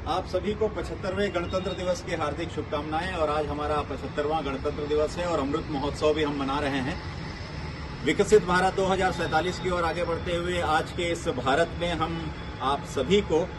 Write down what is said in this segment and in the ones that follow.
आप सभी को 75वें गणतंत्र दिवस की हार्दिक शुभकामनाएं। और आज हमारा 75वां गणतंत्र दिवस है और अमृत महोत्सव भी हम मना रहे हैं। विकसित भारत 2047 की ओर आगे बढ़ते हुए आज के इस भारत में हम आप सभी को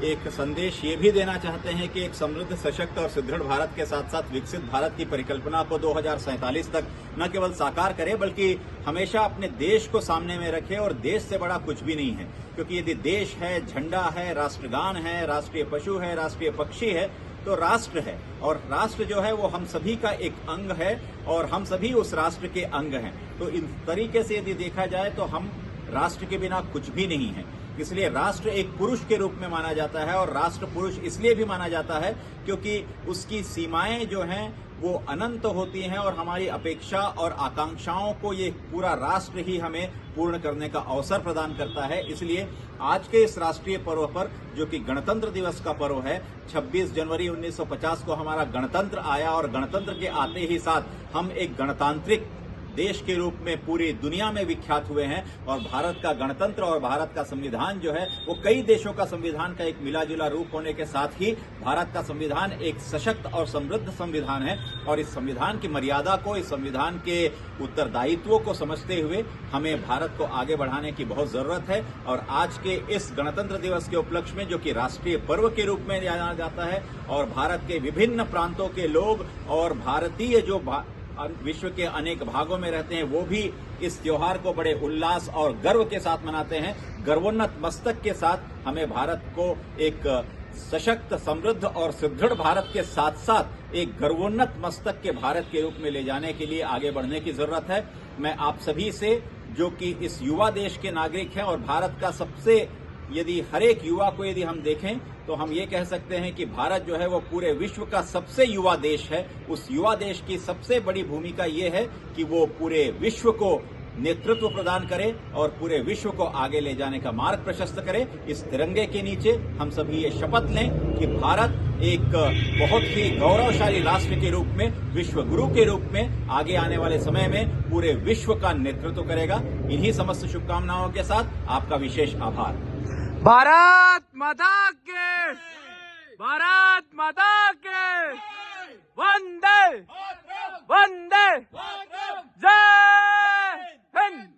एक संदेश ये भी देना चाहते हैं कि एक समृद्ध, सशक्त और सुदृढ़ भारत के साथ साथ विकसित भारत की परिकल्पना को 2047 तक न केवल साकार करें बल्कि हमेशा अपने देश को सामने में रखें। और देश से बड़ा कुछ भी नहीं है, क्योंकि यदि देश है, झंडा है, राष्ट्रगान है, राष्ट्रीय पशु है, राष्ट्रीय पक्षी है, तो राष्ट्र है। और राष्ट्र जो है वो हम सभी का एक अंग है और हम सभी उस राष्ट्र के अंग हैं। तो इस तरीके से यदि देखा जाए तो हम राष्ट्र के बिना कुछ भी नहीं है। इसलिए राष्ट्र एक पुरुष के रूप में माना जाता है और राष्ट्र पुरुष इसलिए भी माना जाता है क्योंकि उसकी सीमाएं जो हैं वो अनंत होती हैं और हमारी अपेक्षा और आकांक्षाओं को ये पूरा राष्ट्र ही हमें पूर्ण करने का अवसर प्रदान करता है। इसलिए आज के इस राष्ट्रीय पर्व पर, जो कि गणतंत्र दिवस का पर्व है, 26 जनवरी 1950 को हमारा गणतंत्र आया और गणतंत्र के आते ही साथ हम एक गणतांत्रिक देश के रूप में पूरी दुनिया में विख्यात हुए हैं। और भारत का गणतंत्र और भारत का संविधान जो है वो कई देशों का संविधान का एक मिला-जुला रूप होने के साथ ही भारत का संविधान एक सशक्त और समृद्ध संविधान है। और इस संविधान की मर्यादा को, इस संविधान के उत्तरदायित्वों को समझते हुए हमें भारत को आगे बढ़ाने की बहुत जरूरत है। और आज के इस गणतंत्र दिवस के उपलक्ष्य में, जो कि राष्ट्रीय पर्व के रूप में जाना जाता है और भारत के विभिन्न प्रांतों के लोग और भारतीय जो विश्व के अनेक भागों में रहते हैं वो भी इस त्योहार को बड़े उल्लास और गर्व के साथ मनाते हैं। गर्वोन्नत मस्तक के साथ हमें भारत को एक सशक्त, समृद्ध और सुदृढ़ भारत के साथ साथ एक गर्वोन्नत मस्तक के भारत के रूप में ले जाने के लिए आगे बढ़ने की जरूरत है। मैं आप सभी से, जो कि इस युवा देश के नागरिक हैं और भारत का सबसे, यदि हर एक युवा को यदि हम देखें तो हम ये कह सकते हैं कि भारत जो है वो पूरे विश्व का सबसे युवा देश है। उस युवा देश की सबसे बड़ी भूमिका ये है कि वो पूरे विश्व को नेतृत्व प्रदान करे और पूरे विश्व को आगे ले जाने का मार्ग प्रशस्त करे। इस तिरंगे के नीचे हम सभी ये शपथ लें कि भारत एक बहुत ही गौरवशाली राष्ट्र के रूप में, विश्व गुरु के रूप में आगे आने वाले समय में पूरे विश्व का नेतृत्व करेगा। इन्हीं समस्त शुभकामनाओं के साथ आपका विशेष आभार। भारत माता के, भारत माता के, वंदे वंदे जय हिंद।